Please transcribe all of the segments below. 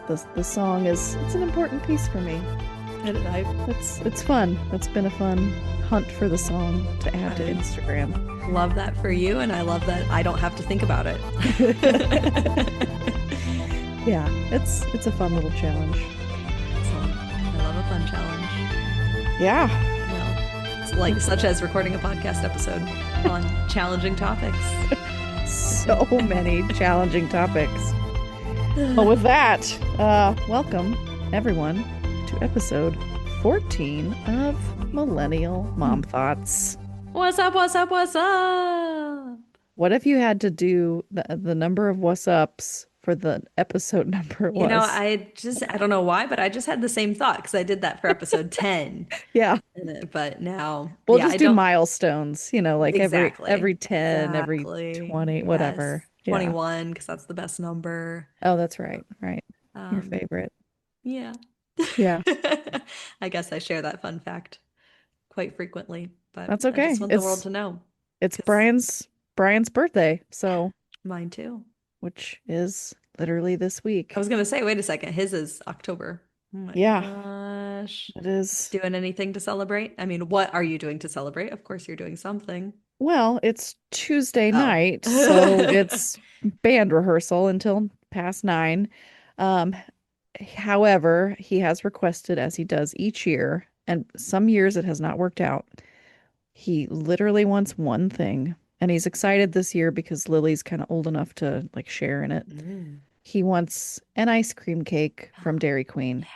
The song it's an important piece for me. And It's fun. It's been a fun hunt for the song to add to I Instagram. love that for you, and I love that I don't have to think about it. Yeah, it's a fun little challenge. Excellent. I love a fun challenge. Yeah. Well, it's like such as recording a podcast episode on challenging topics. So many challenging topics. Well, with that, welcome everyone to episode 14 of Millennial Mom Thoughts. What's up? What's up? What's up? What if you had to do the number of what's ups for the episode number You know, was? I don't know why, but I just had the same thought because I did that for episode 10. Yeah, But now, we'll yeah, just I do don't milestones, like every exactly. 10, every Exactly. 20, Yes. whatever. Yeah. 21, because that's the best number. Oh, that's right. Right. Your Um, favorite. yeah. Yeah, I guess I share that fun fact quite frequently, but that's I just okay. want the world It's to know it's because Brian's birthday, so mine too. which is literally this I week. was gonna say, wait a second, his is October. Oh my Yeah, gosh. it is. Doing anything to celebrate? I mean, what are you doing to celebrate? Of course, you're doing something. Well, it's Tuesday Oh. night, so it's band rehearsal until past 9. Um, However, he has requested, as he does each year, and some years it has not worked out. He literally wants one thing, and he's excited this year because Lily's kind of old enough to like share in it. Mm. He wants an ice cream cake from Dairy Yeah, Queen.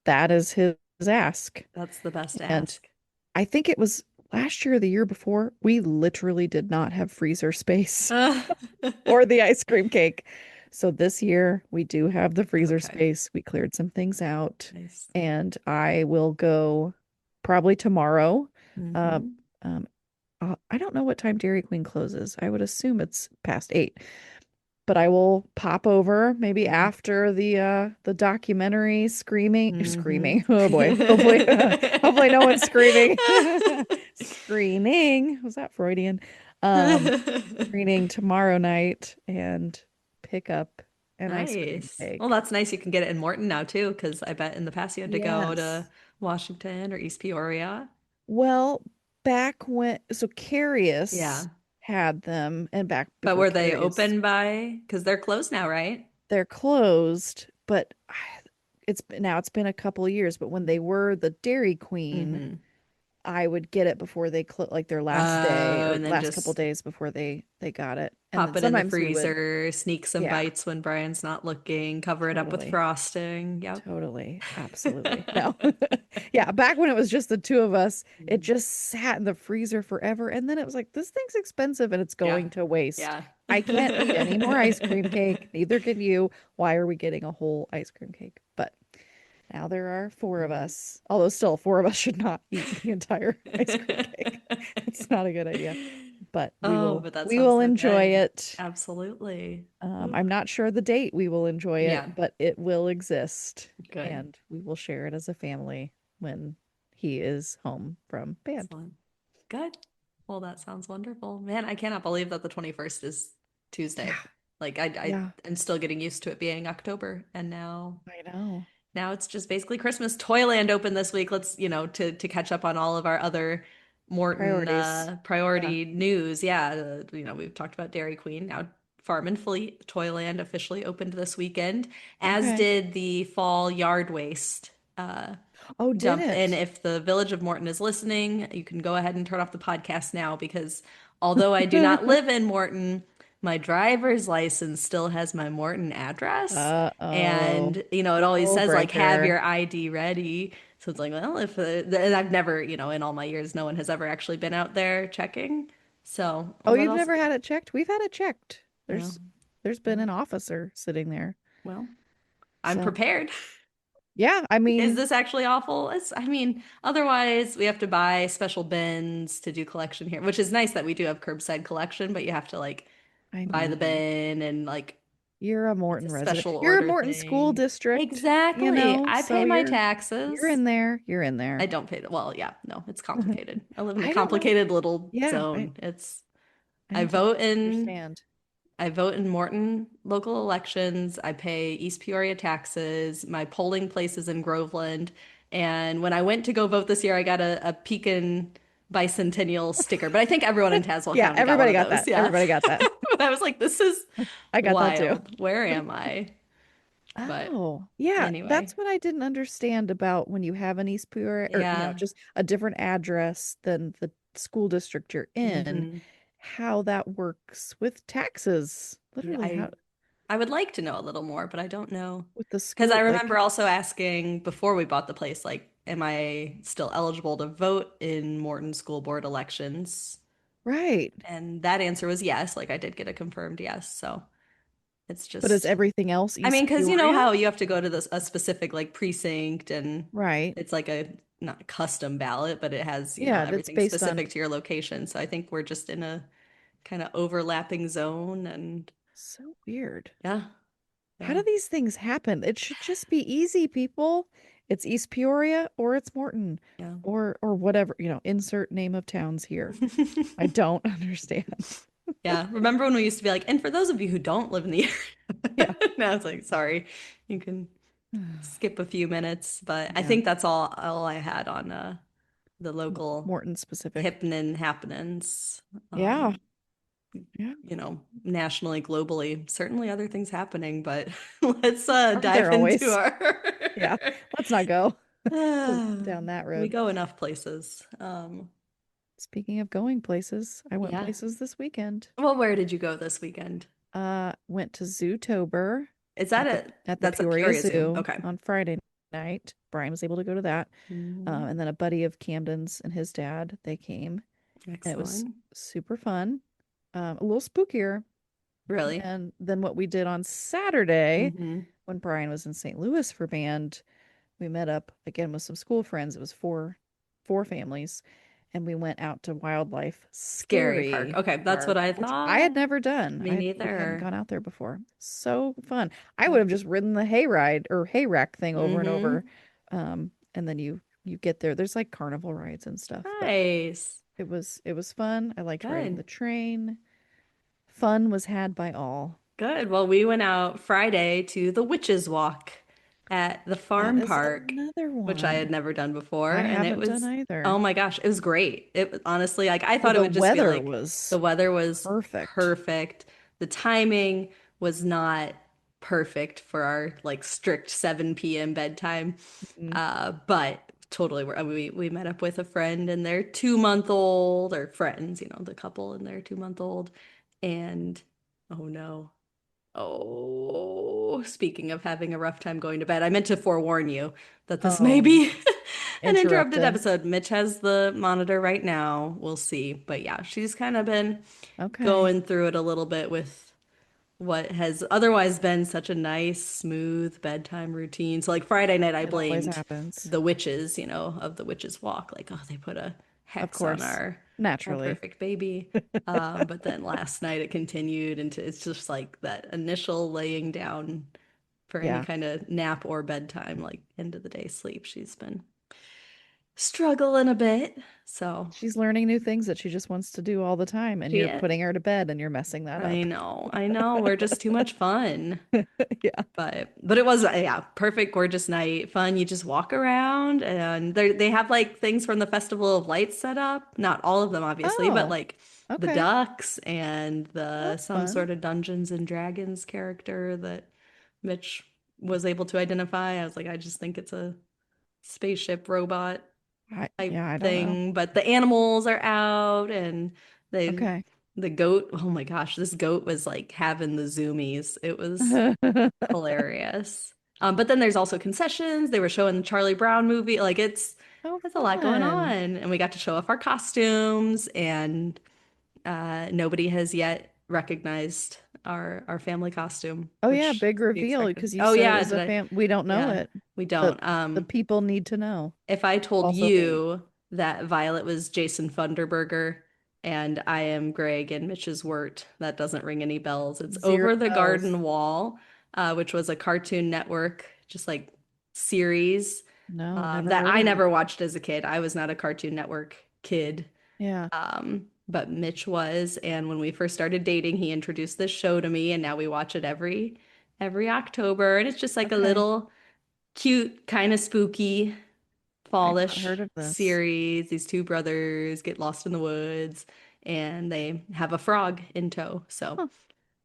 That is his ask. that's the best And ask. I think it was last year or the year before, we literally did not have freezer space or the ice cream cake. So this year we do have the freezer Okay, space. We cleared some things out, nice. and I will go probably tomorrow. Uh, Hmm. um, I don't know what time Dairy Queen closes. I would assume it's past 8, but I will pop over maybe after the documentary Hmm. screaming. Oh boy. Hopefully no one's screaming. Screening. Was that Freudian? Um Screening tomorrow night and pick up an ice cream Nice. Well, cake. that's nice. You can get it in Morton now too, because I bet in the past you had to go to Yes. Washington or East Peoria. Well, back when Carius Yeah. had them and back But before were they Carius, open by, because they're closed now, right? they're closed, but it's been a couple of years, but when they were the Dairy Queen, Mm-hmm. I would get it before they like their last day Oh, or and then last couple just days before they got it. And pop then it in the sometimes we would, freezer, sneak some yeah, bites when Brian's not looking, cover it up with totally. frosting. Yep. Totally. Absolutely. No. Yeah, back when it was just the two of us, it Mhm. just sat in the freezer forever. And then it was like, this thing's expensive and it's Yeah. going to waste. Yeah. I can't eat any more ice cream cake. Neither can you. Why are we getting a whole ice cream cake? But now there are four of Mhm. us. Although still, four of us should not eat the entire ice cream cake. It's not a good idea. But Oh, but that we sounds will so enjoy good. it. Absolutely. I'm not sure the date we will enjoy it, Yeah, but it will exist, good. and we will share it as a family when he is home from band. Excellent. Good. Well, that sounds wonderful. Man, I cannot believe that the 21st is Yeah, Tuesday. Like I yeah, am still getting used to it being October, and I know. now it's just basically Christmas. Toyland opened this week. Let's, to catch up on all of our other Morton Priorities. Yeah. priority news. Yeah, we've talked about Dairy Queen. Now Farm and Fleet, Toyland officially opened this weekend, as Okay. did the fall yard waste Oh, did dump. And it? if the Village of Morton is listening, you can go ahead and turn off the podcast now because although I do not live in Morton, my driver's license still has my Morton address. Uh-oh. And, it always Rule says, like, have breaker. your ID ready. So it's like, well, and I've never, in all my years, no one has ever actually been out there checking. So, Oh, although you've that's, never had it checked? We've had it checked. well, There's been well, an officer sitting there. well, I'm So, prepared. yeah, I Is mean, this actually awful? I mean, otherwise we have to buy special bins to do collection here, which is nice that we do have curbside collection, but you have to like I buy the know. bin and like You're a it's a Morton resident. special You're a order Morton school thing. district, Exactly. I so pay my you're taxes. in there. You're in I there. don't pay the, well, yeah, no, it's complicated. I live in a I don't know. complicated little Yeah, zone. I I vote totally in understand. I vote in Morton local elections. I pay East Peoria taxes. My polling place is in Groveland. And when I went to go vote this year, I got a Pekin bicentennial sticker. But I think everyone in Tazewell Yeah, County got one everybody of got those. that. Yeah. Everybody got that. But I was like, this is I got that too. wild. Where am I? But Oh, yeah. anyway, That's what I didn't understand about when you have an East Peoria or, yeah. just a different address than the school district you're in, Hmm. how that works with taxes. Yeah, Literally, how I would like to know a little more, but I don't know. with the Because I school, remember like, also asking before we bought the place, like, am I still eligible to vote in Morton school board elections? right. And that answer was yes. Like, I did get a confirmed yes. So it's But is just, everything else I mean, East because you know Peoria? how you have to go to this a specific like precinct and Right. it's like a not a custom ballot, but it has, Yeah, that's everything based on specific to your location. So I think we're just in a kind of overlapping zone and so weird. yeah, How yeah, do these things happen? It should just be easy, people. It's East Peoria or it's Morton yeah. or whatever, insert name of towns here. I don't understand. Yeah. Remember when we used to be like, and for those of you who don't live in the Yeah. area, now it's like, sorry, you can skip a few minutes. But I Yeah. think that's all I had on the local Morton specific. happening happenings. Yeah. Um, Yeah. nationally, globally, certainly other things happening, but let's Aren't dive there into always? our Yeah. Let's not go Ah, down that we road. go enough places. Speaking of going places, I went Yeah. places this weekend. Well, where did you go this weekend? Went to Zootober Is that it? at the That's a Peoria Peoria Zoo. Zoo Okay. on Friday night. Brian was able to go to that. Mhm. And then a buddy of Camden's and his dad, they came, and it was Excellent. super fun. A little spookier Really? than what we did on Saturday Hmm. when Brian was in St. Louis for band. We met up again with some school friends. It was four families, and we went out to Wildlife Scary Park. Scary Okay, that's what Park, I which I had thought. never done. Me We hadn't neither. gone out there before. So fun. I would Yeah. have just ridden the hayride or hayrack thing over and over. Hmm. And then you get there. There's like carnival rides and stuff, but Nice. it was fun. I liked riding Good. the train. Fun was had by all. Good. Well, we went out Friday to the Witches Walk at the That farm is park, another which I had one never done before, I and it haven't done was, oh either. my gosh, it was great. It was honestly like I Well, thought it the would just be weather like the was weather was perfect. perfect. The timing was not perfect for our like strict 7 p.m. bedtime. Mm. But totally we met up with a friend and their 2 month old or friends, the couple and their 2 month old. And oh no. Oh, speaking of having a rough time going to bed, I meant to forewarn you that this may Oh, be an interrupted interrupted. episode. Mitch has the monitor right now. We'll see. But yeah, she's kind of been Okay. going through it a little bit with what has otherwise been such a nice, smooth bedtime routine. So like Friday night, I It always blamed happens. the witches, of the witches walk. Like, oh, they put a Of hex on course. our Naturally. perfect baby. But then last night it continued into it's just like that initial laying down for any Yeah. kind of nap or bedtime, like end of the day sleep. She's been struggling a bit. So She's learning new things that she just wants to do all the time, and she you're putting her to bed and you're messing that I up. know, I know. We're just too much fun. Yeah. But it was yeah, perfect, gorgeous night, fun. You just walk around and they have like things from the Festival of Lights set up. Not all of them, obviously, but Oh, like the okay. ducks and the That's some fun. sort of Dungeons and Dragons character that Mitch was able to identify. I was like, I just think it's a spaceship robot type Yeah, I don't know. thing. But the animals are out and they Okay. the goat, oh my gosh, this goat was like having the zoomies. It was hilarious. But then there's also concessions. They were showing the Charlie Brown movie. Like Oh, it's a lot going fun. on. And we got to show off our costumes and nobody has yet recognized our family costume, Oh yeah, which big to be reveal expected. because you Oh said it yeah, was did a I? We don't know Yeah, it. we The don't. the people need to know. If I told Also me. you that Violet was Jason Funderburger and I am Greg and Mitch's Wirt, that doesn't ring any bells. It's Zero Over the bells. Garden Wall, which was a Cartoon Network, just like series No, never that heard I of it. never watched as a kid. I was not a Cartoon Network kid. Yeah. but Mitch was. And when we first started dating, he introduced this show to me, and now we watch it every October. And it's just like a Okay. little cute, kind of spooky, I've not fallish heard of this. series. These two brothers get lost in the woods and they have a frog in tow. So, Huh.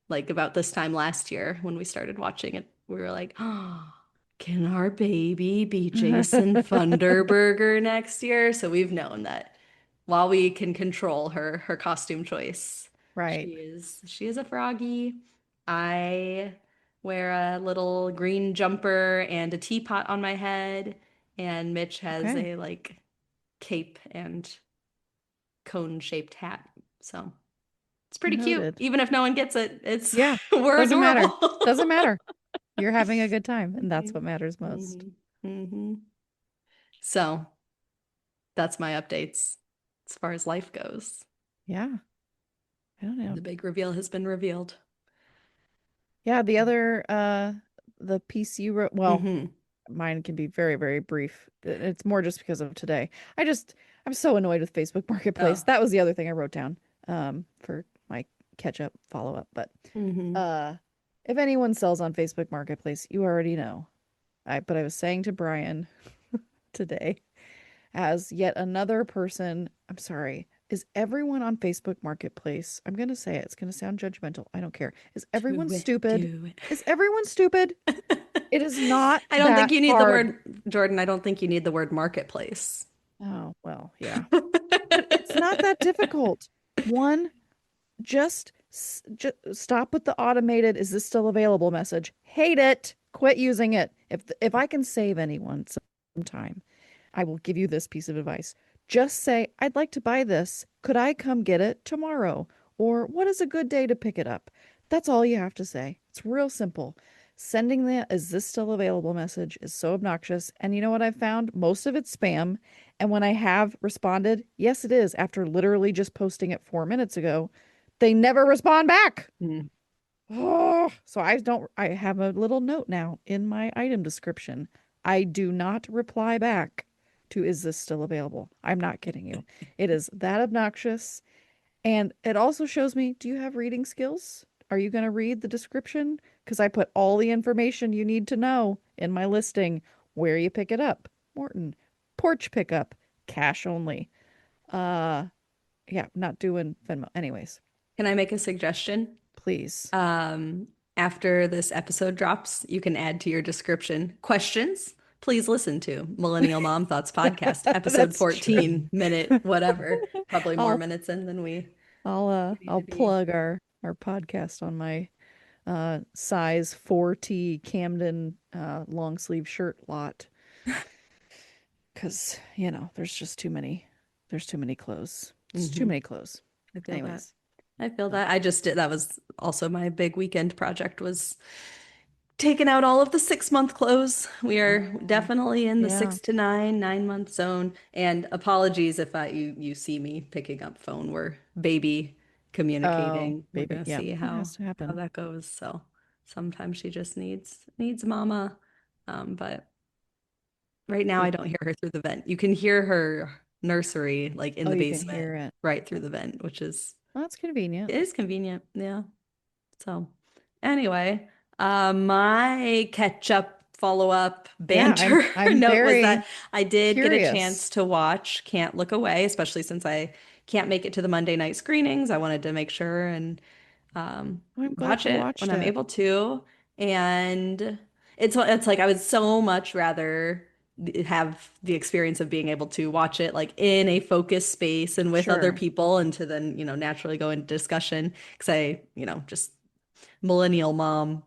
like about this time last year when we started watching it, we were like, oh, can our baby be Jason Funderburger next year? So we've known that while we can control her costume choice, Right. she is a froggy. I wear a little green jumper and a teapot on my head, and Mitch has Okay. a like cape and cone-shaped hat. So it's pretty cute. Noted. Even if no one gets it, it's Yeah. we're Doesn't matter. adorable. Doesn't matter. You're having a good time, and that's hmm what matters most. hmm hmm So that's my updates as far as life goes. Yeah. I don't know. The big reveal has been revealed. Yeah, the other the PC well, Hmm mine can be very, very brief. It's more just because of today. I'm so annoyed with Facebook Marketplace. Oh. That was the other thing I wrote down for my catch up follow up. But hmm uh if anyone sells on Facebook Marketplace, you already know. But I was saying to Brian today, as yet another person, I'm sorry, is everyone on Facebook Marketplace? I'm gonna say it. It's gonna sound judgmental. I don't care. Is everyone Do it, stupid? do Is everyone stupid? it. It is not I don't think that you need the hard. word, Jordan, I don't think you need the word marketplace. Oh, well, yeah. But it's not that difficult. One, just stop with the automated, is this still available message? Hate it. Quit using it. If I can save anyone some time, I will give you this piece of advice. Just say, I'd like to buy this. Could I come get it tomorrow? Or what is a good day to pick it up? That's all you have to say. It's real simple. Sending the is this still available message is so obnoxious. And you know what I've found? Most of it's spam. And when I have responded, yes, it is, after literally just posting it 4 minutes ago, they never respond back. Mm. Oh, so I have a little note now in my item description. I do not reply back to is this still available? I'm not kidding you. It is that obnoxious. And it also shows me, do you have reading skills? Are you going to read the description? Because I put all the information you need to know in my listing. Where you pick it up, Morton, porch pickup, cash only. Uh, yeah, not doing Venmo. Anyways, Can I make a suggestion? please. Um, After this episode drops, you can add to your description questions. Please listen to Millennial Mom Thoughts Podcast, episode That's true. 14, minute, whatever. Probably more I'll minutes in than we need I'll to be. plug our podcast on my size 4T Camden long sleeve shirt lot because there's just there's too many clothes. It's too Hmm many clothes. I feel that. Anyways, I feel so that. I just did. That was also my big weekend project was taking out all of the 6 month clothes. We are mm, definitely in the yeah. 6 to 9, 9 month zone. And apologies if you see me picking up phone. We're baby Oh, communicating. We're baby. gonna Yeah, see that has to how happen. that goes. So sometimes she just needs mama. But right now I don't hear her through the vent. You can hear her nursery like in Oh, the you can basement hear it. right through the vent, which Well, that's convenient. it is convenient. Yeah. So, anyway, my catch up, follow up, Yeah, banter I'm note was very that I did get a chance curious. to watch Can't Look Away, especially since I can't make it to the Monday night screenings. I wanted to make sure and Oh, I'm glad watch you it when watched I'm it. able to. And it's like I would so much rather have the experience of being able to watch it like in a focused space and with other Sure. people and to then, naturally go into discussion because just millennial mom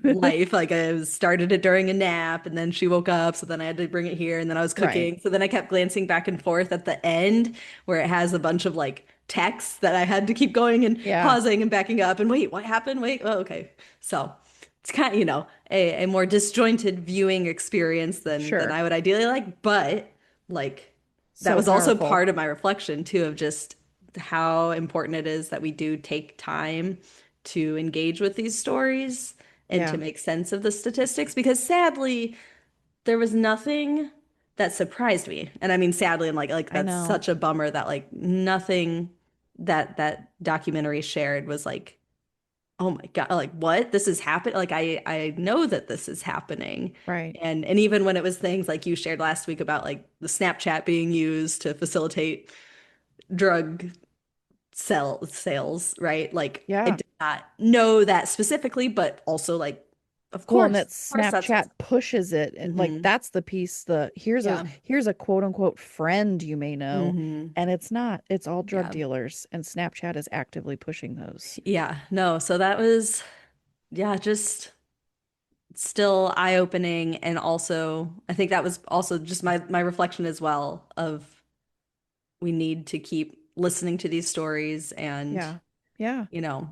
life. Like I started it during a nap and then she woke up. So then I had to bring it here and then I was Right. cooking. So then I kept glancing back and forth at the end where it has a bunch of like text that I had to keep going and Yeah, pausing and backing up and wait, what happened? Wait, oh, okay. So it's kind of, a more disjointed viewing experience than sure. I would ideally like. But like that So was also powerful. part of my reflection too of just how important it is that we do take time to engage with these stories and to Yeah, make sense of the statistics because sadly there was nothing that surprised me. And I mean sadly and like I that's know. such a bummer that like nothing. that documentary shared was like, oh my God, like what? This is happening. Like I know that this is happening. Right. And even when it was things like you shared last week about like the Snapchat being used to facilitate drug sales, right? Like I Yeah. did not know that specifically, but also like, Well, and that of course that's what's Snapchat pushes it. Like hmm that's the piece, the yeah. here's a quote unquote friend you may know. hmm And it's not. It's all drug Yeah. dealers, and Snapchat is actively pushing those. Yeah. No, so that was yeah, just still eye-opening and also I think that was also just my reflection as well of we need to keep listening to these stories and, Yeah. Yeah. you know,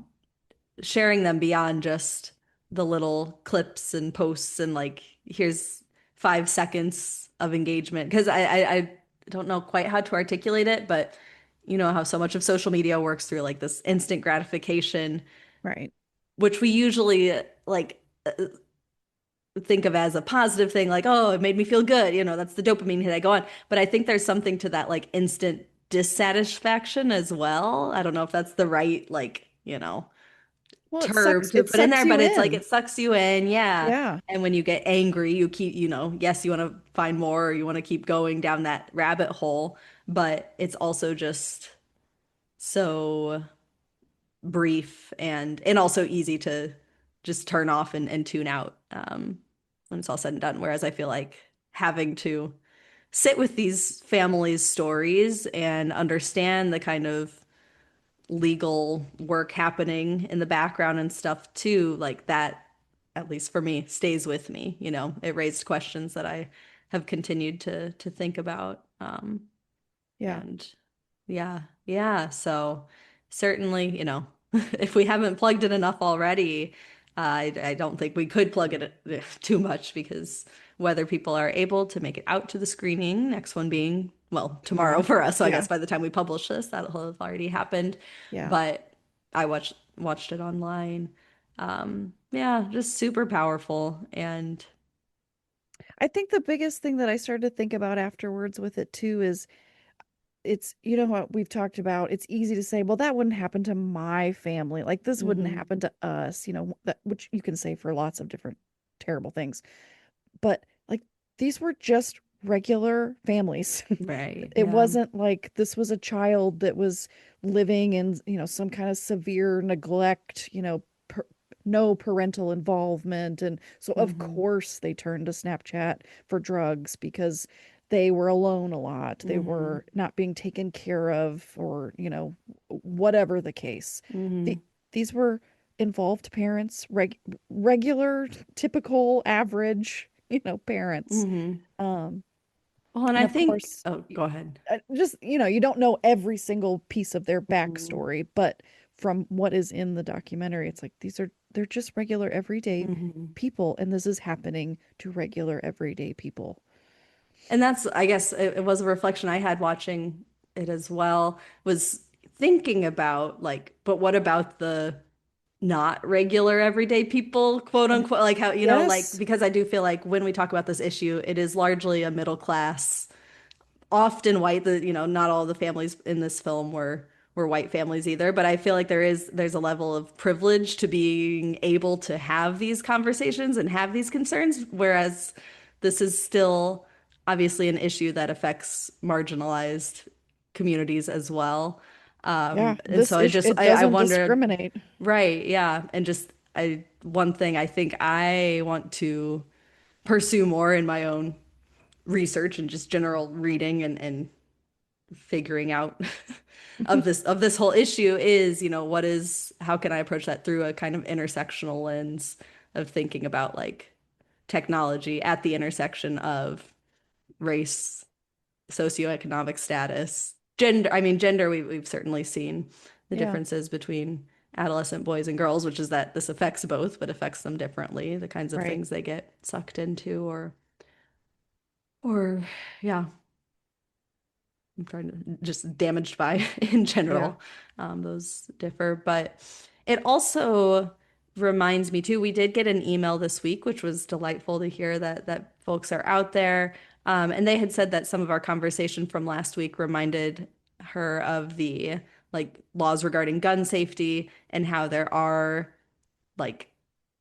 sharing them beyond just the little clips and posts and like here's 5 seconds of engagement because I don't know quite how to articulate it, but you know how so much of social media works through like this instant gratification, Right. which we usually like think of as a positive thing, like, oh, it made me feel good. You know, that's the dopamine hit I go on. But I think there's something to that like instant dissatisfaction as well. I don't know if that's the right, like, Well, term to it put in sucks there, you but it's like in. it sucks you in. Yeah. Yeah. And when you get angry, you keep, yes, you want to find more, or you want to keep going down that rabbit hole, but it's also just so brief and also easy to just turn off and tune out when it's all said and done. Whereas I feel like having to sit with these families' stories and understand the kind of legal work happening in the background and stuff too, like that, at least for me, stays with me. It raised questions that I have continued to think about. Yeah. And yeah, yeah. So certainly, if we haven't plugged it enough already, I don't think we could plug it too much because whether people are able to make it out to the screening, next one being, well, tomorrow Tomorrow. for us. So I Yeah. guess by the time we publish this, that'll have already happened. Yeah. But I watched it online. Yeah, just super powerful. And I think the biggest thing that I started to think about afterwards with it too is it's, you know what we've talked about. It's easy to say, well, that wouldn't happen to my family. Like this wouldn't mhm, happen to us, that which you can say for lots of different terrible things. But like these were just regular families. right. It Yeah. wasn't like this was a child that was living in, some kind of severe neglect, no parental involvement. And so, of hmm course, they turned to Snapchat for drugs because they were alone a lot. They hmm were not being taken care of, or, whatever the case. The, hmm these were involved parents, regular, typical, average, parents. hmm Um, Well, and and I of think, course, oh, go ahead. just, you don't know every single piece of their hmm backstory, but from what is in the documentary, it's like they're just regular everyday hmm people, and this is happening to regular everyday people. And that's, I guess, it was a reflection I had watching it as well, was thinking about like, but what about the not regular everyday people, quote unquote, like how, like, Yes. because I do feel like when we talk about this issue, it is largely a middle class often white. Not all the families in this film were white families either, but I feel like there's a level of privilege to being able to have these conversations and have these concerns, whereas this is still obviously an issue that affects marginalized communities as well. Yeah, And so it I doesn't wondered, discriminate. right, yeah, and just I one thing I think I want to pursue more in my own research and just general reading and figuring out of this whole issue is, how can I approach that through a kind of intersectional lens of thinking about like technology at the intersection of race, socioeconomic status, gender. I mean, gender, we've certainly seen the Yeah, differences between adolescent boys and girls, which is that this affects both, but affects them differently, the kinds of right. things they get sucked into or yeah, I'm trying to just damaged by in Yeah, general. Those differ, but it also reminds me too. We did get an email this week, which was delightful to hear that folks are out there. And they had said that some of our conversation from last week reminded her of the like laws regarding gun safety and how there are like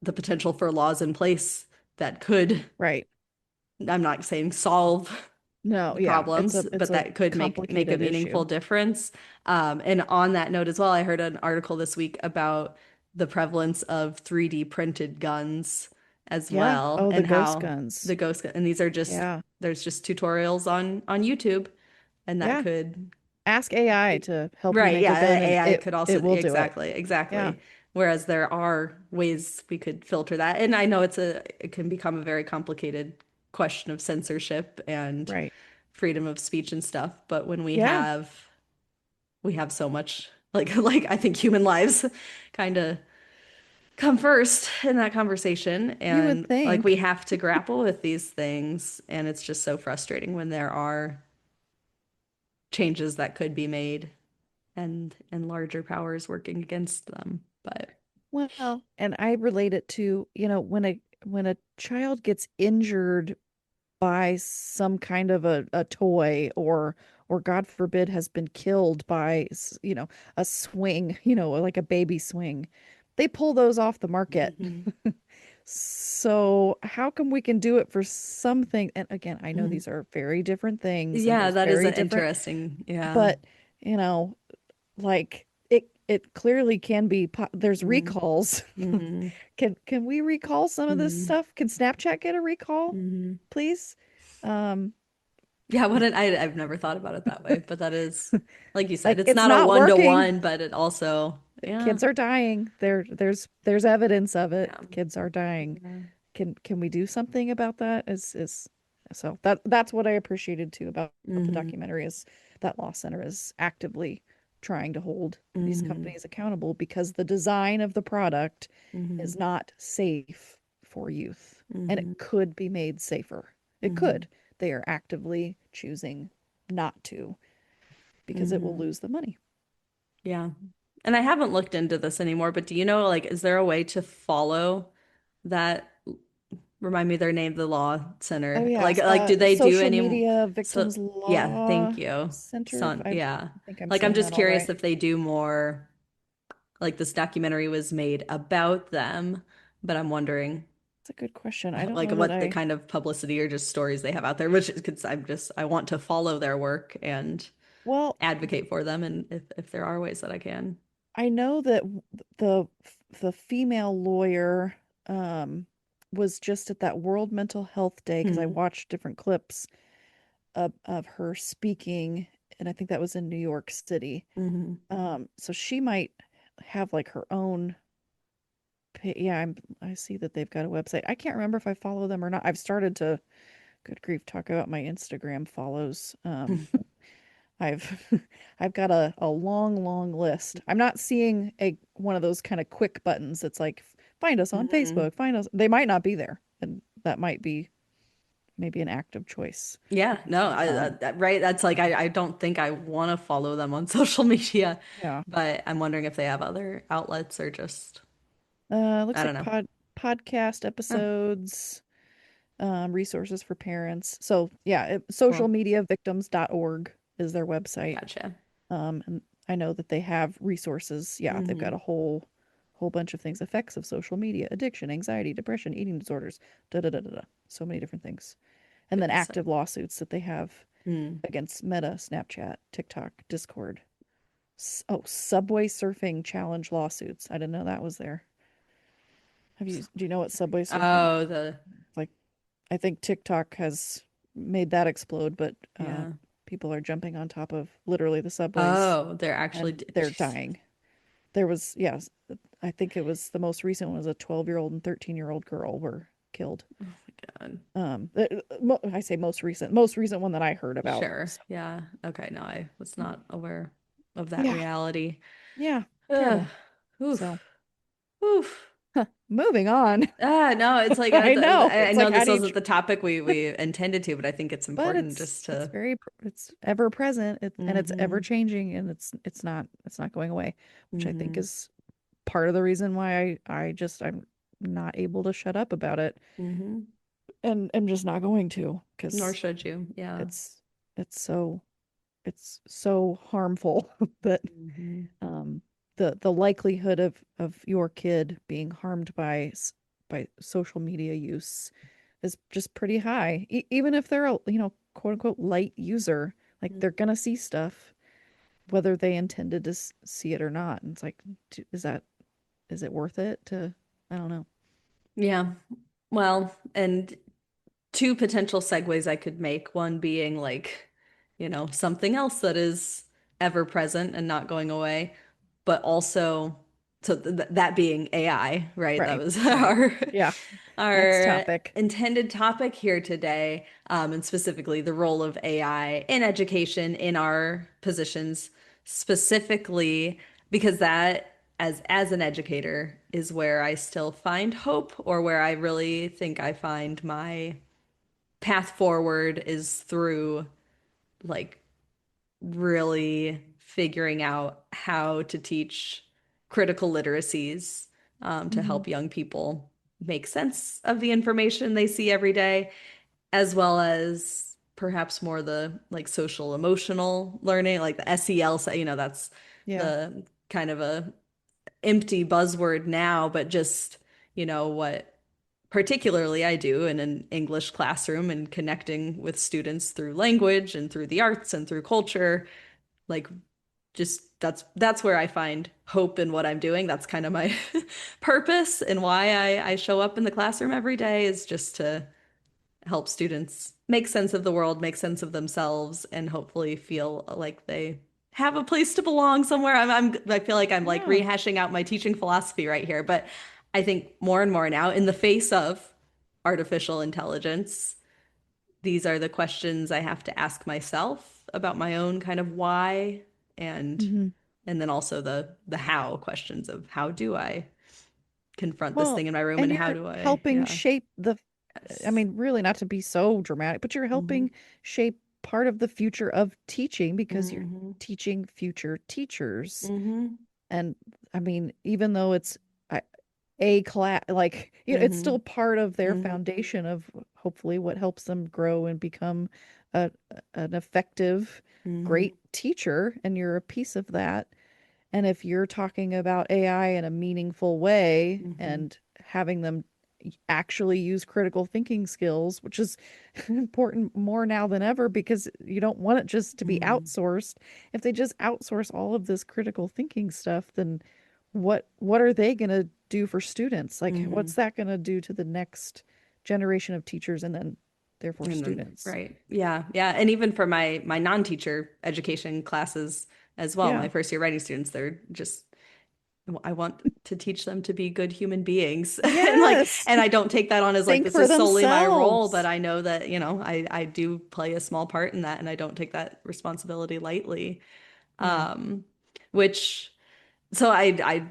the potential for laws in place that could, Right. I'm not saying solve No, the yeah, problems, it's but a that could make a complicated issue. meaningful difference. And on that note as well, I heard an article this week about the prevalence of 3D printed guns as Yeah. well, Oh, the and ghost how guns. the ghost gun, and these are just Yeah. there's just tutorials on YouTube, and that Yeah. could Ask AI to help you right, make a yeah, gun and AI could also it will do it. exactly, Yeah. exactly. Whereas there are ways we could filter that, and I know it can become a very complicated question of censorship and Right. freedom of speech and stuff. But when Yeah. we have so much like I think human lives kind of come first in that conversation, You would and like we think. have to grapple with these things, and it's just so frustrating when there are changes that could be made and larger powers working against them. But Well, and I relate it to, when a child gets injured by some kind of a toy or God forbid has been killed by a swing, like a baby swing. They pull those off the market. mhm, So how come we can do it for something? And again, I know mhm. these are very different things and Yeah, there's that is very an different, interesting. Yeah. but you know, like it clearly can be there's hmm recalls. hmm Can we recall some of this hmm stuff? Can Snapchat get a recall, hmm please? Um, Yeah, I've never thought about it that way, but that is, like you said, like it's it's not a not one to working. one, but it also, yeah, Kids are dying. There's evidence of it. yeah, Kids are dying. yeah. Can we do something about that? Is so that's what I appreciated too about the hmm documentary is that Law Center is actively trying to hold these hmm companies accountable because the design of the product hmm is not safe for youth and it hmm could be made safer. It hmm could. They are actively choosing not to because it will hmm lose the money. Yeah. And I haven't looked into this anymore, but do you know, like, is there a way to follow that? Remind me their name, the law Oh center. yes, Like, do they do Social any? Media So, Victims yeah, Law thank you, Center. son. I Yeah. think I'm Like, I'm saying just that all curious right. if they do more, like, this documentary was made about them, but I'm wondering, That's a good question. I don't like, know that what the I, kind of publicity or just stories they have out there, which is, because I want to follow their work and well, advocate for them, and if there are ways that I can. I know that the the female lawyer um was just at that World Mental Health Day because I Hmm. watched different clips of her speaking, and I think that was in New York City. hmm So she might have like her own yeah, I see that they've got a website. I can't remember if I follow them or not. I've started to, good grief, talk about my Instagram follows. I've I've got a long, long list. I'm not seeing a one of those kind of quick buttons that's like find us on hmm Facebook, find us. They might not be there, and that might be maybe an active choice. Yeah, no, Um, right. That's like I don't think I want to follow them on social media, yeah. but I'm wondering if they have other outlets or just Looks I don't like know. podcast Huh, episodes, resources for parents. So yeah, cool. socialmediavictims.org is their website. Gotcha. And I know that they have resources. Yeah, they've got hmm a whole bunch of things. Effects of social media, addiction, anxiety, depression, eating disorders, da da da da da. So many different things. And then Good. So, active lawsuits that they have mm. against Meta, Snapchat, TikTok, Discord. Oh, subway surfing challenge lawsuits. I didn't know that was there. Do you know what subway surfing? Oh, the Like, I think TikTok has made that explode, but yeah. people are jumping on top of literally the subways Oh, they're actually and they're jeez. dying. There was, yes, I think it was the most recent one was a 12-year-old and 13-year-old girl were killed. Oh my God. I say most recent one that I heard about. Sure. So, Yeah. Okay. No, I was not aware of that yeah, reality. yeah, Ugh. terrible. So, Oof. Oof. moving on. No, it's like I know. I It's know like how this do you wasn't the topic we intended to, but I think it's but important just it's to. very it's ever present and it's ever hmm changing and it's not going away, which I think hmm is part of the reason why I'm not able to shut up about it hmm and I'm just not going to Nor because should you. Yeah. it's it's so it's so harmful that Hmm. um, the likelihood of your kid being harmed by social media use is just pretty high. Even if they're a, quote unquote light user, like they're gonna see stuff whether they intended to see it or not. And it's like, is that is it worth it to? I don't know. Yeah. Well, and two potential segues I could make, one being like, something else that is ever present and not going away, but also so that being AI, right? That Right, was right. our Yeah. Next our topic. intended topic here today, and specifically the role of AI in education in our positions, specifically because that as an educator is where I still find hope, or where I really think I find my path forward is through like really figuring out how to teach critical literacies, to Hmm. help young people make sense of the information they see every day, as well as perhaps more the like social emotional learning, like the SEL, that's Yeah. the kind of a empty buzzword now, but just, what particularly I do in an English classroom and connecting with students through language and through the arts and through culture, like just that's where I find hope in what I'm doing. That's kind of my purpose and why I show up in the classroom every day, is just to help students make sense of the world, make sense of themselves, and hopefully feel like they have a place to belong somewhere. I feel like I'm like Yeah. rehashing out my teaching philosophy right here, but I think more and more now, in the face of artificial intelligence, these are the questions I have to ask myself about my own kind of why, and Hmm. and then also the how questions of how do I confront this Well, thing in my room, and and how you're do I, helping yeah. shape I Yes. mean, really not to be so dramatic, but you're Hmm. helping shape part of the future of teaching because you're Hmm. teaching future teachers. Hmm. And I mean, even though it's a a class, like, it's still Hmm. part of their Hmm. foundation of hopefully what helps them grow and become a, an effective, Hmm. great teacher. And you're a piece of that. And if you're talking about AI in a meaningful way Hmm. and having them actually use critical thinking skills, which is important more now than ever because you don't want it just to be Hmm. outsourced. If they just outsource all of this critical thinking stuff, then what are they going to do for students? Like Hmm. what's that going to do to the next generation of teachers and then therefore And then, students? right. Yeah. Yeah. And even for my non-teacher education classes as well, my Yeah. first year writing students, they're just, I want to teach them to be good human beings. And like, Yes. and I don't take that on as like Think this for is solely my role, but themselves. I know that, I do play a small part in that, and I don't take that responsibility lightly. Yeah. Um, which so I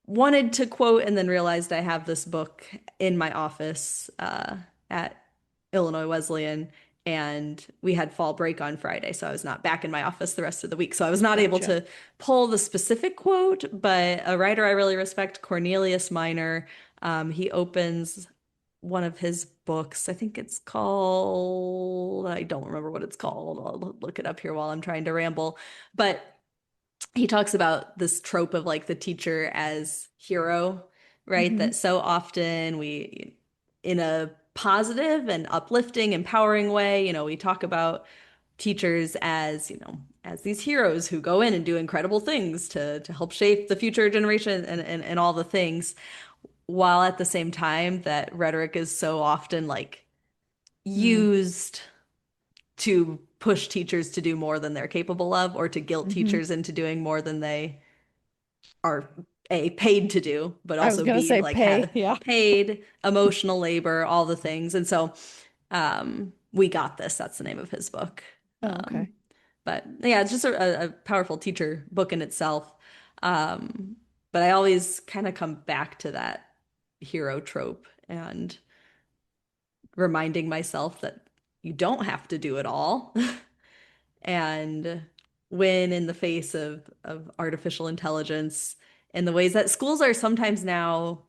wanted to quote and then realized I have this book in my office, at Illinois Wesleyan, and we had fall break on Friday, so I was not back in my office the rest of the week. So I was not able Gotcha. to pull the specific quote, but a writer I really respect, Cornelius Minor, he opens one of his books. I think it's called, I don't remember what it's called. I'll look it up here while I'm trying to ramble. But he talks about this trope of like the teacher as hero, right? Hmm. That so often we, in a positive and uplifting, empowering way, we talk about teachers as, as these heroes who go in and do incredible things to help shape the future generation, and all the things, while at the same time that rhetoric is so often like Mm. used to push teachers to do more than they're capable of, or to guilt Hmm. teachers into doing more than they are a paid to do, but I was also gonna b say like pay. have Yeah. paid emotional labor, all the things. And so, We Got This, that's the name of his book. Oh, okay. But yeah, it's just a powerful teacher book in itself. Um, but I always kind of come back to that hero trope and reminding myself that you don't have to do it all. And when in the face of artificial intelligence, and the ways that schools are sometimes now,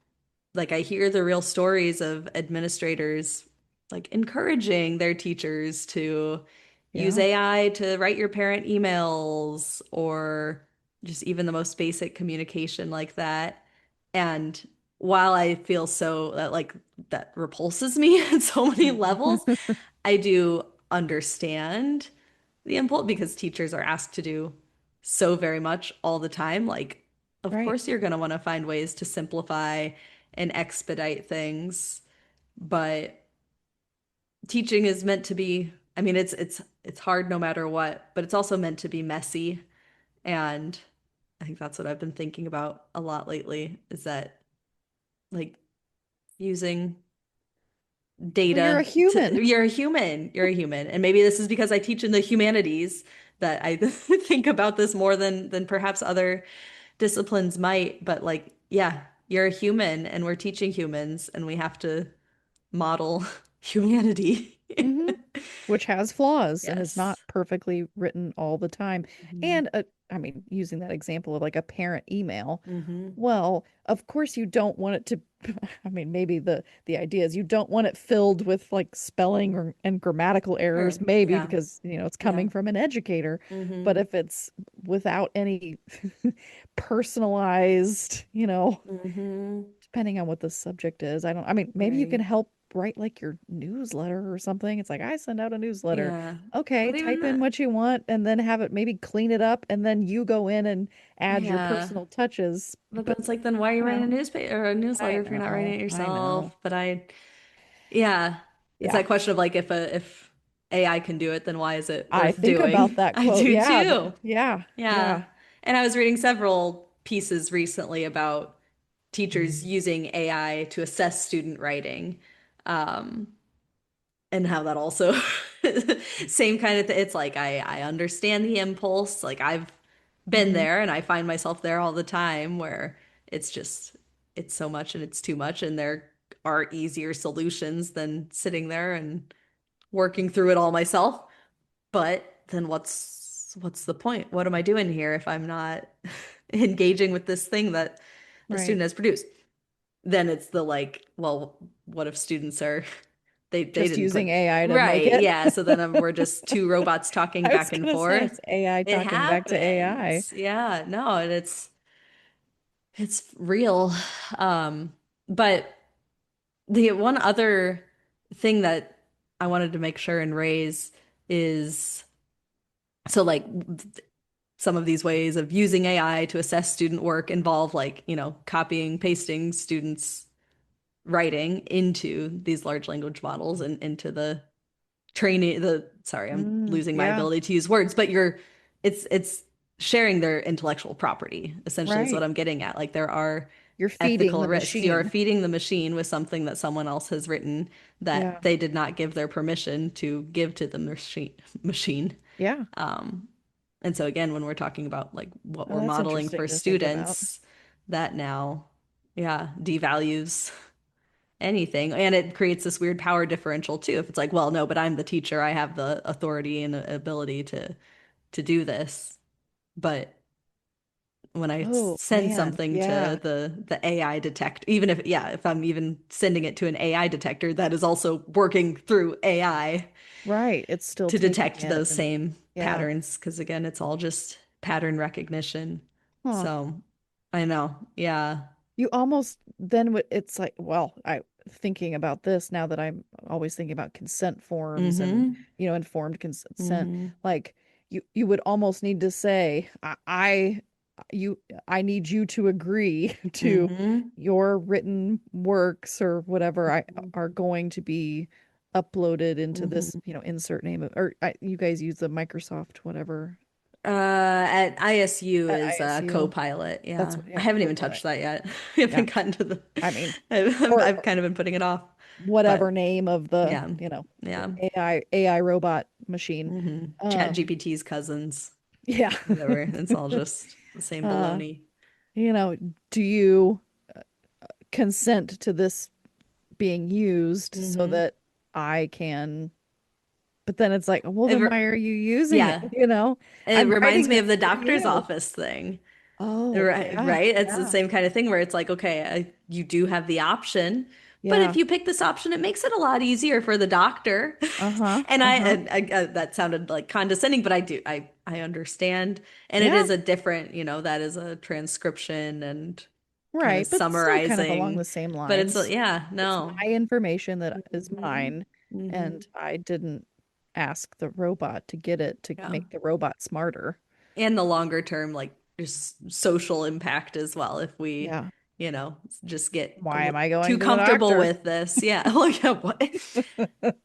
like I hear the real stories of administrators like encouraging their teachers to use Yeah. AI to write your parent emails or just even the most basic communication like that. And while I feel so that like that repulses me at so many levels, I do understand the impulse because teachers are asked to do so very much all the time. Like, of Right. course, you're going to want to find ways to simplify and expedite things, but teaching is meant to be, I mean, it's hard no matter what, but it's also meant to be messy. And I think that's what I've been thinking about a lot lately is that like using Well, you're a data human. to you're a human. And maybe this is because I teach in the humanities that I think about this more than perhaps other disciplines might, but like yeah, you're a human and we're teaching humans and we have to model humanity. Hmm. Which has flaws and is not Yes. perfectly written all the time. Hmm. And I mean, using that example of like a parent email, Hmm. well, of course you don't want it to, I mean, maybe the idea is you don't want it filled with like spelling or and grammatical errors, Sure. maybe Yeah. because, it's Yeah. coming from an educator. But Hmm. if it's without any personalized, Hmm. depending on what the subject is. I mean, maybe you can Right. help write like your newsletter or something. It's like, I send out a newsletter. Yeah. Okay, But even type in what you want and then have it maybe clean it up and then you go in and add your yeah. personal touches. But then But, it's like, then why are you you writing a know, newspaper or a I newsletter if you're not writing know, it I yourself? know. But yeah, it's Yeah. that question of like, if AI can do it, then why is it I worth think doing? about that I quote. do Yeah, too. yeah, Yeah. yeah. And I was reading several pieces recently about teachers using AI to assess student writing. Um, and how that also same kind of thing. It's like I understand the impulse. Like I've been Hmm. there and I find myself there all the time where it's just it's so much and it's too much and there are easier solutions than sitting there and working through it all myself. But then what's the point? What am I doing here if I'm not engaging with this thing that a Right. student has produced? Then it's the like, well, what if students are they Just didn't using put AI to make right, it. yeah. So then we're just two robots talking I was back and gonna say forth. it's AI It talking back to AI. happens, yeah. No, and it's real. Um, but the one other thing that I wanted to make sure and raise is so like some of these ways of using AI to assess student work involve like, copying, pasting students' writing into these large language models and into the training sorry, I'm losing my Yeah, ability to use words, but it's sharing their intellectual property, essentially is what right. I'm getting at. Like there are You're feeding ethical the risks. You're machine. feeding the machine with something that someone else has written Yeah. that they did not give their permission to give to the machine. Yeah. Um, and so again, when we're talking about like what Oh, we're that's modeling interesting for to think about. students, that now, yeah, devalues anything. And it creates this weird power differential too. If it's like, well, no, but I'm the teacher, I have the authority and ability to do this. But when I Oh, send man. something to Yeah. the AI detector, even if yeah, if I'm even sending it to an AI detector, that is also working through AI Right. It's still to taking detect it those and same yeah. patterns. Because again, it's all just pattern recognition. Huh. So I know, yeah. You almost then would it's like, well, I thinking about this now that I'm always thinking about consent forms and Mm-hmm. informed consent, Mm-hmm. like you would almost need to say, you I need you to agree to Mm-hmm. your written works or whatever I are going to be uploaded into this, Mm-hmm. insert name of, or you guys use the Microsoft whatever At ISU at is ISU. Copilot. That's Yeah, what, I yeah, haven't even Copilot. touched that yet. We Yeah. haven't gotten to the. I mean, I've or kind of been putting it off, whatever but name of the, yeah, yeah. AI robot machine. Chat Um, GPT's cousins, yeah. whatever. It's all just the same Uh, baloney. you know, do you consent to this being used so Hmm. that I can, but then it's like, well, It, then re- why are you using it? yeah, it I'm reminds writing me of this the for doctor's you. office thing. Oh, Right, yeah. right. It's the Yeah. same kind of thing where it's like, okay, you do have the option, But if Yeah. you pick this option, it makes it a lot easier for the doctor. Uh-huh. And Uh-huh. that sounded like condescending, but I understand. And it Yeah. is a different, that is a transcription and kind of Right. But still kind of along summarizing. the same But it's, lines. yeah, It's no. my information that is Hmm. mine, Hmm. and I didn't ask the robot to get it to Yeah. make the robot smarter. And the longer term, like just social impact as well. If we, Yeah. you know, just get a Why am little I too going to the comfortable doctor? with this. Yeah. Well, yeah, what?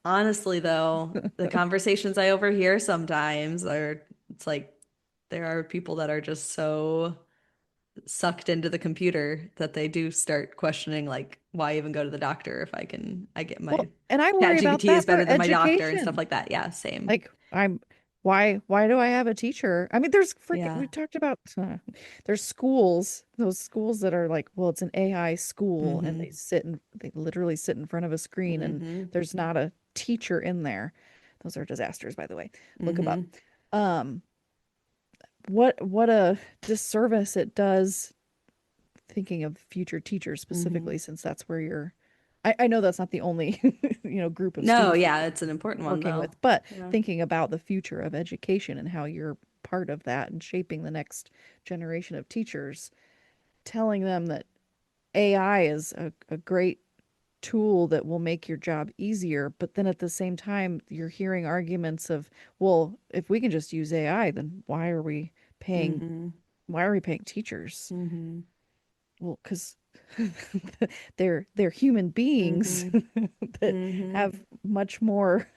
Honestly, though, the conversations I overhear sometimes are, it's like there are people that are just so sucked into the computer that they do start questioning, like, why even go to the doctor if I get Well, my and I chat worry about GPT is that for better than my doctor and stuff education. like that. Yeah, same. Like I'm why do I have a teacher? I mean, there's freaking Yeah. we talked about there's schools, those schools that are like, well, it's an AI school and Hmm. they literally sit in front of a screen and Hmm. there's not a teacher in there. Those are disasters, by the way. Look them up. Hmm. Um, what a disservice it does thinking of future teachers Hmm. specifically, since that's where I know that's not the only group of No, students that yeah, you're it's an important one working though. with, but Yeah. thinking about the future of education and how you're part of that and shaping the next generation of teachers, telling them that AI is a great tool that will make your job easier, but then at the same time you're hearing arguments of, well, if we can just use AI, then paying Hmm. why are we paying teachers? Hmm. Well, because they're human beings Hmm. that Hmm. have much more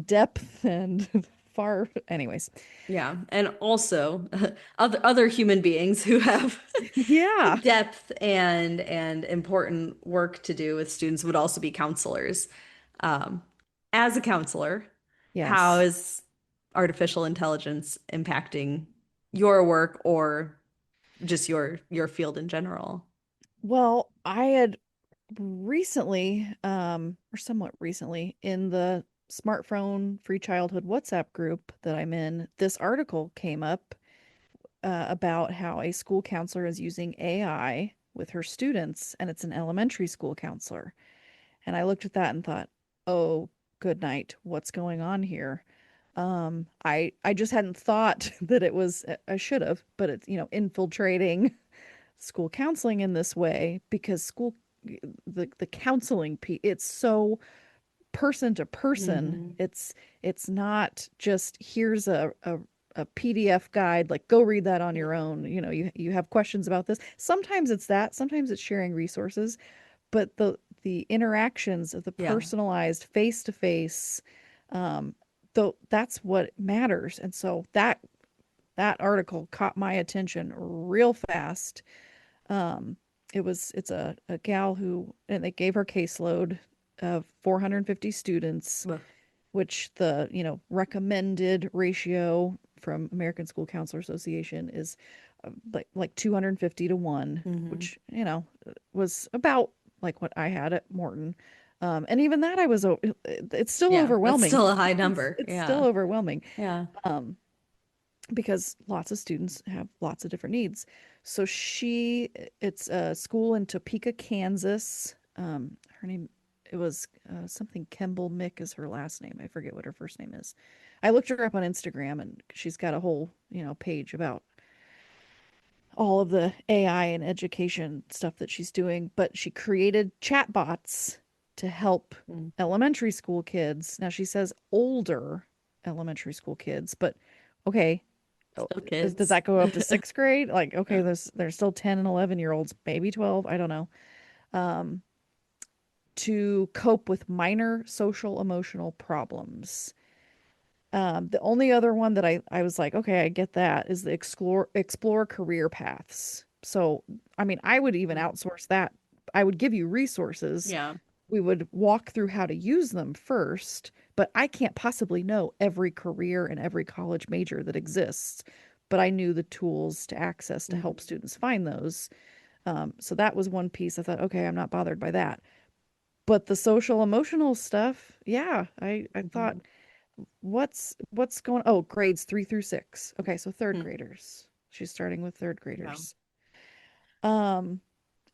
depth and far. Anyways, Yeah, and also other human beings who have yeah, depth and important work to do with students would also be counselors. Um, as a counselor, how yes. is artificial intelligence impacting your work or just your field in general? Well, I had recently, or somewhat recently, in the smartphone free childhood WhatsApp group that I'm in, this article came up about how a school counselor is using AI with her students, and it's an elementary school counselor. And I looked at that and thought, oh, good night. What's going on here? I just hadn't thought that it was, I should have, but it's, infiltrating school counseling in this way because the counseling it's so person to person. Hmm. It's not just here's a PDF guide, like go read that on your Hmm. own. You have questions about this. Sometimes it's that, sometimes it's sharing resources, but the interactions of the Yeah. personalized face to face, though that's what matters. And so that article caught my attention real fast. um it's a gal who, and they gave her caseload of 450 students, Ugh. which the recommended ratio from American School Counselor Association is like 250 to 1, Hmm. which was about like what I had at Morton. And even that I was it's still Yeah, that's overwhelming. still a high it's number. it's still Yeah. overwhelming. Yeah. um because lots of students have lots of different needs. So it's a school in Topeka, Kansas. Her name, it was something Kemble Mick is her last name. I forget what her first name is. I looked her up on Instagram and she's got a whole, page about all of the AI and education stuff that she's doing, but she created chatbots to help Mm. elementary school kids. Now she says older elementary school kids, but okay, oh, Still does kids. that go up to sixth grade? Like, okay, Yeah. there's still 10 and 11-year-olds, maybe 12, I don't know. Um, to cope with minor social emotional problems. The only other one that I was like, okay, I get that, is the explore career paths. So, I mean, I would even Mm. outsource that. I would give you resources. Yeah. We would walk through how to use them first, but I can't possibly know every career and every college major that exists. But I knew the tools to access to help Hmm. students find those. So that was one piece. I thought, okay, I'm not bothered by that. But the social emotional stuff, yeah, I thought, Hmm. what's going, oh, grades 3 through 6. Okay, so third Hmm. graders. She's starting with third Yeah. graders. Um,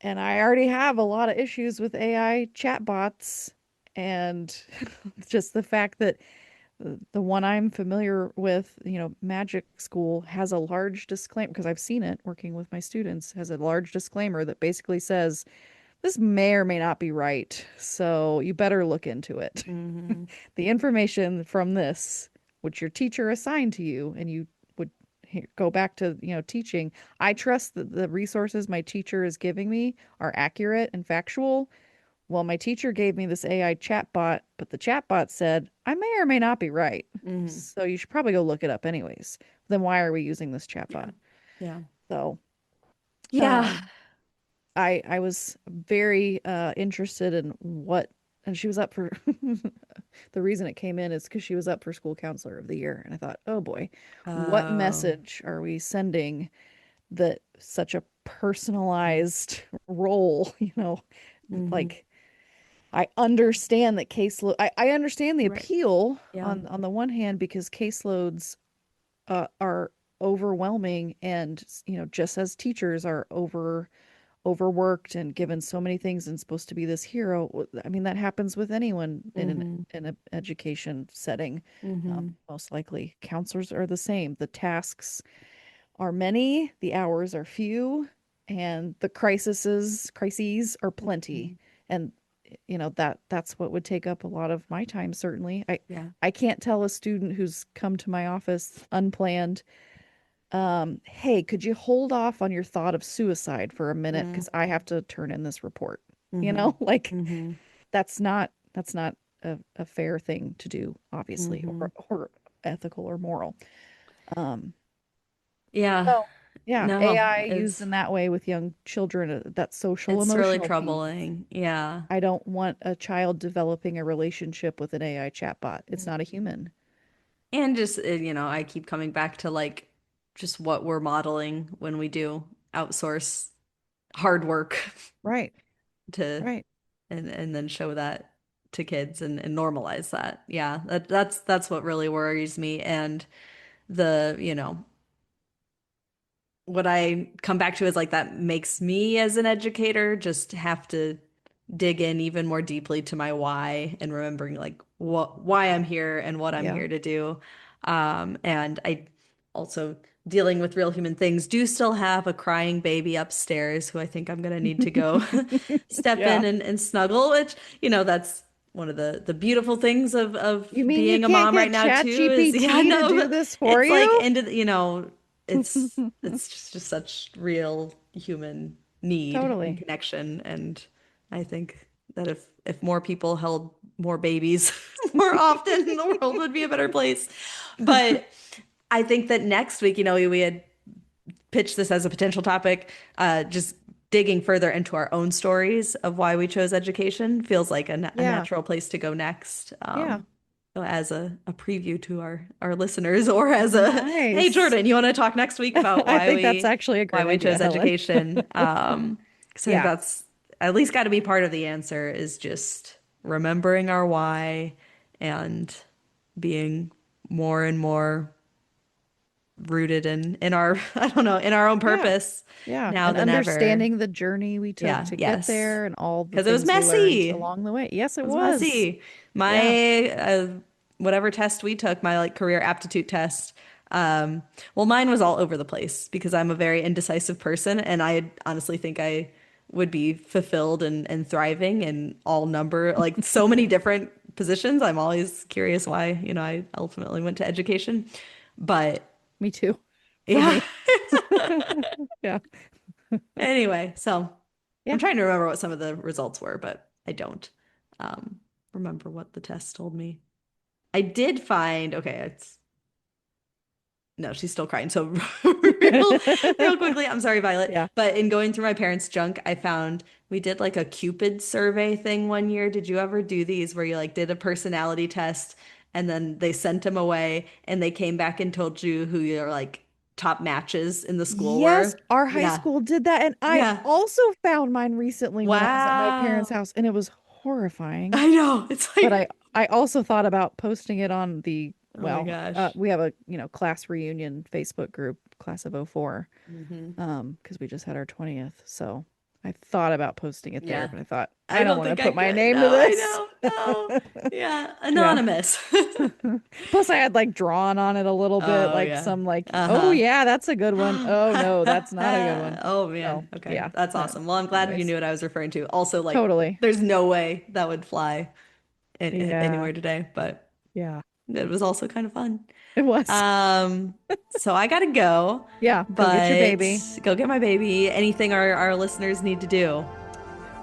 And I already have a lot of issues with AI chatbots and just the fact that the one I'm familiar with, Magic School has a large disclaimer because I've seen it working with my students, has a large disclaimer that basically says this may or may not be right. So you better look into it. Mm-hmm. The information from this, which your teacher assigned to you, and you would go back to, teaching. I trust that the resources my teacher is giving me are accurate and factual. Well, my teacher gave me this AI chatbot, but the chatbot said, I may or may not be right. Mm-hmm. So you should probably go look it up anyways. Then why are we using this Yeah. chatbot? Yeah. So, Yeah. um, I was very interested in what, and she was up for the reason it came in is because she was up for school counselor of the year, and I thought, oh boy, what Oh. message are we sending that such a personalized role, Mm-hmm. like I understand that caseload. I understand the Right. appeal Yeah. on the one hand because caseloads are overwhelming, and just as teachers are overworked and given so many things and supposed to be this hero. I mean, that happens with anyone Mm-hmm. in an education setting. Mm-hmm. Most likely, counselors are the same. The tasks are many, the hours are few, and the crises are plenty. And that's what would take up a lot of my time, certainly. Yeah. I can't tell a student who's come to my office unplanned, hey, could you hold off on your thought of suicide for a minute because I have to turn in this report. Mm-hmm. Like Mm-hmm. that's not a fair thing to do, obviously, Mm-hmm. or ethical or moral. Um, Yeah. so yeah, No, AI used in that way with young children, that social it's really emotional piece. troubling. Yeah. I don't want a child developing a relationship with an AI chatbot. It's not a human. And just, I keep coming back to like just what we're modeling when we do outsource hard work Right, to right. and then show that to kids and normalize that. Yeah, that's what really worries me. And the, what I come back to is like that makes me as an educator just have to dig in even more deeply to my why and remembering like why I'm here and what I'm Yeah. here to do. And I also dealing with real human things do still have a crying baby upstairs who I think I'm gonna need to go step Yeah. in and snuggle, which, that's one of the beautiful things of You mean you being a can't mom right get now Chat too is yeah, GPT to no, do this for it's like you? it's just such real human need and Totally. connection. And I think that if more people held more babies more often, the world would be a better place. But I think that next week, we had pitched this as a potential topic, just digging further into our own stories of why we chose education feels like a Yeah. natural place to go next. Yeah. As a preview to our listeners, or as a hey Nice. Jordan, you want to talk next week about I think that's actually a why great we idea, chose Helen. education? Because I think Yeah. that's at least got to be part of the answer is just remembering our why and being more and more rooted in our I don't know, in our own Yeah. purpose Yeah. now And than ever. understanding the journey we took Yeah, to get yes. there and all the Because it was things we learned messy. along the way. Yes, It it was was. messy. Yeah. My whatever test we took, my like career aptitude test, well, mine was all over the place because I'm a very indecisive person, and I honestly think I would be fulfilled and thriving in all number, like so many different positions. I'm always curious why, I ultimately went to education. But Me too. For yeah. me. Yeah. Anyway, so I'm Yeah. trying to remember what some of the results were, but I don't um, remember what the test told me. I did find, okay, it's no, she's still crying. So real quickly, I'm sorry, Violet, Yeah. but in going through my parents' junk, I found we did like a Cupid survey thing one year. Did you ever do these where you like did a personality test and then they sent them away and they came back and told you who your like top matches in the school Yes, were? our high Yeah. school did that, and I Yeah. also found mine recently when I was at my parents' Wow. house, and it was horrifying. I know. It's But like, I also thought about posting it on oh my gosh. we have a, class reunion Facebook group, class of '04, Hmm. because we just had our 20th. So, I thought about posting it there, Yeah. but I thought I I don't don't want to think I put my could. name to No, I this. know. No. Yeah. Yeah. Anonymous. Plus, I had like drawn on it a little bit, Oh, like yeah. some like, oh Uh-huh. yeah, that's a good one. Oh no, that's not a good one. Oh, man. So Okay. yeah. That's awesome. Well, I'm glad you Anyways, knew what I was referring to. Also, like, totally. there's no way that would fly Yeah. anywhere today, but Yeah. it was also kind of fun. It was. Um, so I gotta go, Yeah. Go get your but baby. go get my baby. Anything our listeners need to do?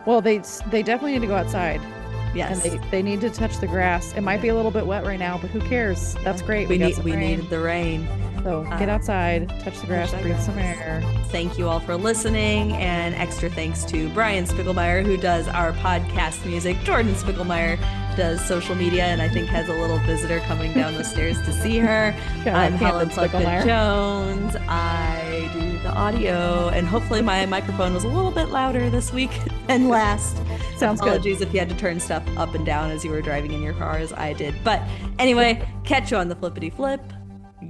Well, they definitely need to go outside and Yes. they need to touch the grass. It might Yeah. be a little bit wet right now, but who cares? Yeah. That's great. We got some We rain. needed the rain. So get Um, outside, touch the touch grass, that breathe some grass. air. Thank you all for listening, and extra thanks to Brian Spiegelmeyer, who does our podcast music. Jordan Spiegelmeyer does social media, and I think has a little visitor coming down the stairs to see her. Gotta I'm have Helen Camden Spiegelmeyer. Plevka-Jones. I do the audio, and hopefully my microphone was a little bit louder this week than last. Sounds good. Apologies if you had to turn stuff up and down as you were driving in your car, as I did. But anyway, catch you on the flippity flip.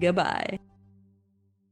Goodbye.